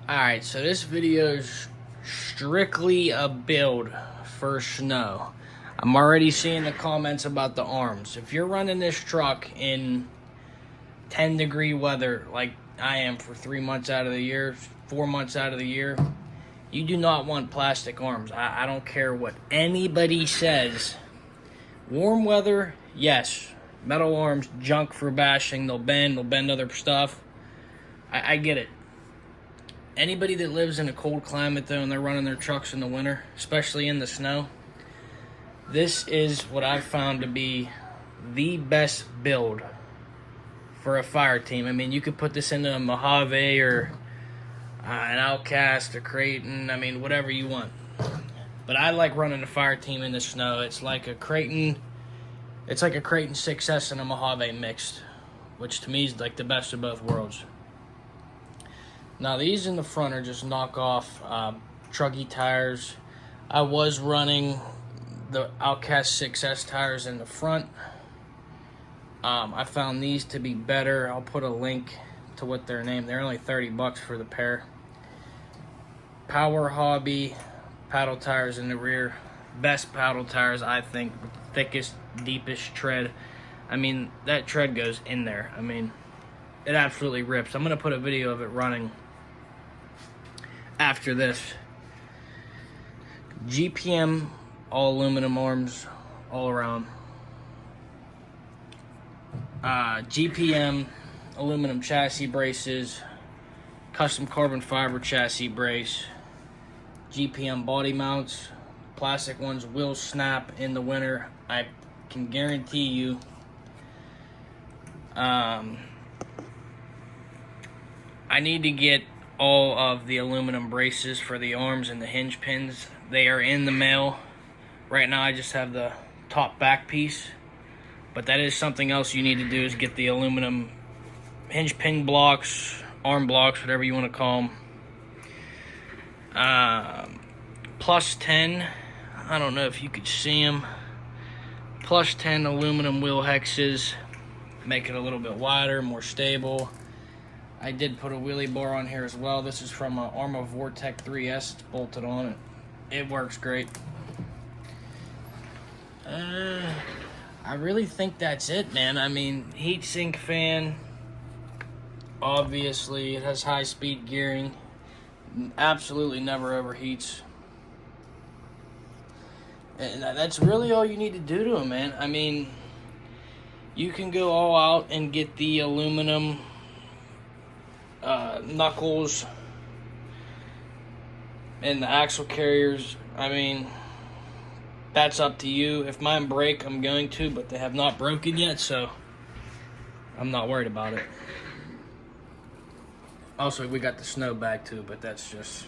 Alright, so this video is strictly a build for snow. I'm already seeing the comments about the arms. If you're running this truck in 10-degree weather like I am for 3 months out of the year, 4 months out of the year, you do not want plastic arms. I don't care what anybody says. Warm weather, yes. Metal arms, junk for bashing. They'll bend other stuff. I get it. Anybody that lives in a cold climate, though, and they're running their trucks in the winter, especially in the snow, this is what I've found to be the best build for a fire team. I mean, you could put this into a Mojave or an Outcast, a Creighton, I mean, whatever you want. But I like running a fire team in the snow. It's like a Creighton 6S and a Mojave mixed, which to me is like the best of both worlds. Now these in the front are just knockoff truggy tires. I was running the Outcast 6S tires in the front. I found these to be better. I'll put a link to what they're named. They're only $30 for the pair. Power Hobby paddle tires in the rear. Best paddle tires, I think. Thickest, deepest tread. I mean, that tread goes in there. I mean, it absolutely rips. I'm going to put a video of it running after this. GPM all aluminum arms all around. GPM aluminum chassis braces, custom carbon fiber chassis brace, GPM body mounts. Plastic ones will snap in the winter. I can guarantee you. I need to get all of the aluminum braces for the arms and the hinge pins. They are in the mail. Right now I just have the top back piece. But that is something else you need to do, is get the aluminum hinge pin blocks, arm blocks, whatever you want to call them. Plus 10, I don't know if you could see them. Plus 10 aluminum wheel hexes. Make it a little bit wider, more stable. I did put a wheelie bar on here as well. This is from an Arma Vortec 3S. It's bolted on it. It works great. I really think that's it, man. I mean, heat sink fan. Obviously, it has high-speed gearing. Absolutely never overheats. And that's really all you need to do to them, man. I mean, you can go all out and get the aluminum knuckles and the axle carriers. I mean, that's up to you. If mine break, I'm going to, but they have not broken yet, so I'm not worried about it. Also, we got the snow bag too, but that's just...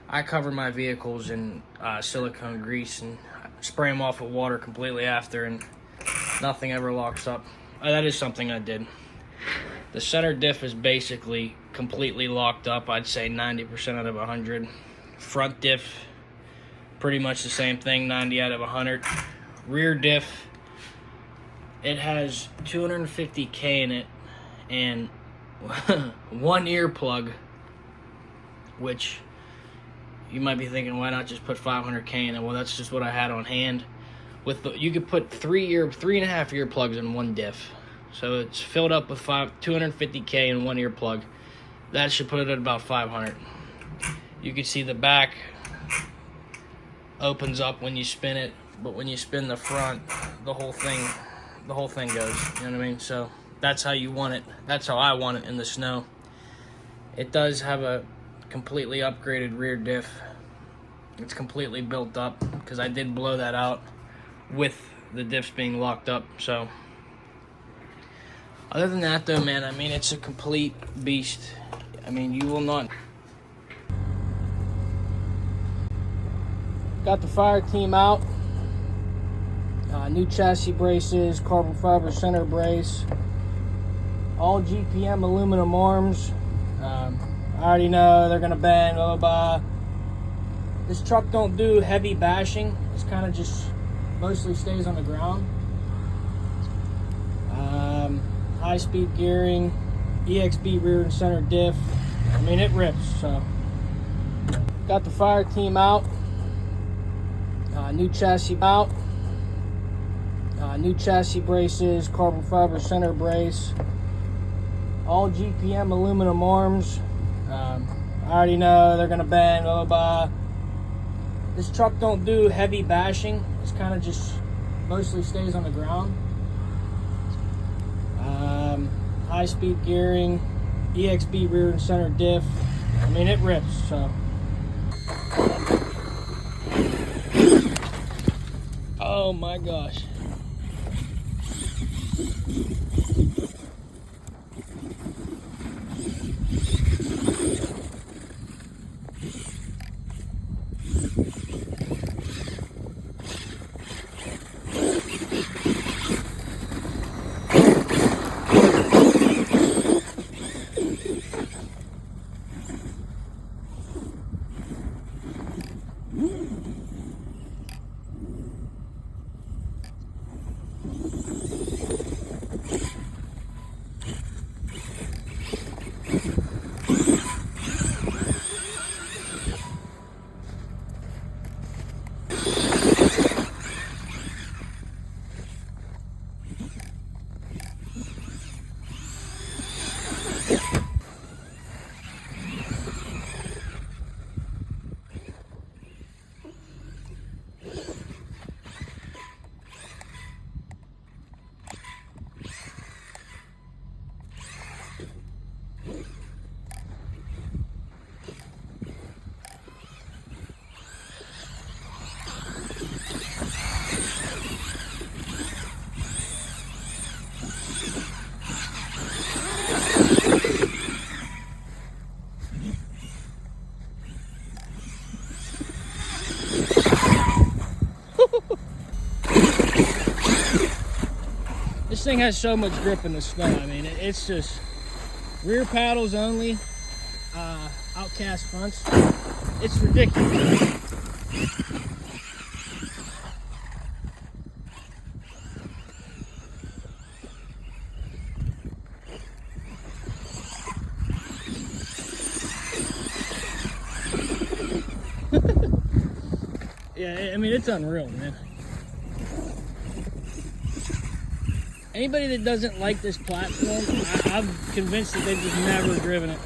I cover my vehicles in silicone grease and spray them off with water completely after, and nothing ever locks up. That is something I did. The center diff is basically completely locked up. I'd say 90% out of 100. Front diff, pretty much the same thing, 90 out of 100. Rear diff, it has 250K in it and one earplug, which you might be thinking, why not just put 500K in it? Well, that's just what I had on hand. You could put 3.5 earplugs in one diff. So it's filled up with 250K in one earplug. That should put it at about 500. You can see the back opens up when you spin it, but when you spin the front, the whole thing goes. You know what I mean? So that's how you want it. That's how I want it in the snow. It does have a completely upgraded rear diff. It's completely built up because I did blow that out with the diffs being locked up. So other than that, though, man, I mean, it's a complete beast. I mean, you will not... Got the fire team out. New chassis braces, carbon fiber center brace, all GPM aluminum arms. I already know they're gonna bend, blah, blah, blah. This truck don't do heavy bashing. It's kind of just mostly stays on the ground. High speed gearing, EXB rear and center diff, I mean, it rips. So got the fireteam out, new chassis out, new chassis braces, carbon fiber center brace, all GPM aluminum arms. I already know they're gonna bend. This truck don't do heavy bashing. It's kind of just mostly stays on the ground. High speed gearing, EXB rear and center diff. I mean, it rips. So oh my gosh. This thing has so much grip in the snow. I mean, it's just rear paddles only, outcast fronts. It's ridiculous. Yeah, I mean, it's unreal, man. Anybody that doesn't like this platform, I'm convinced that they've just never driven it.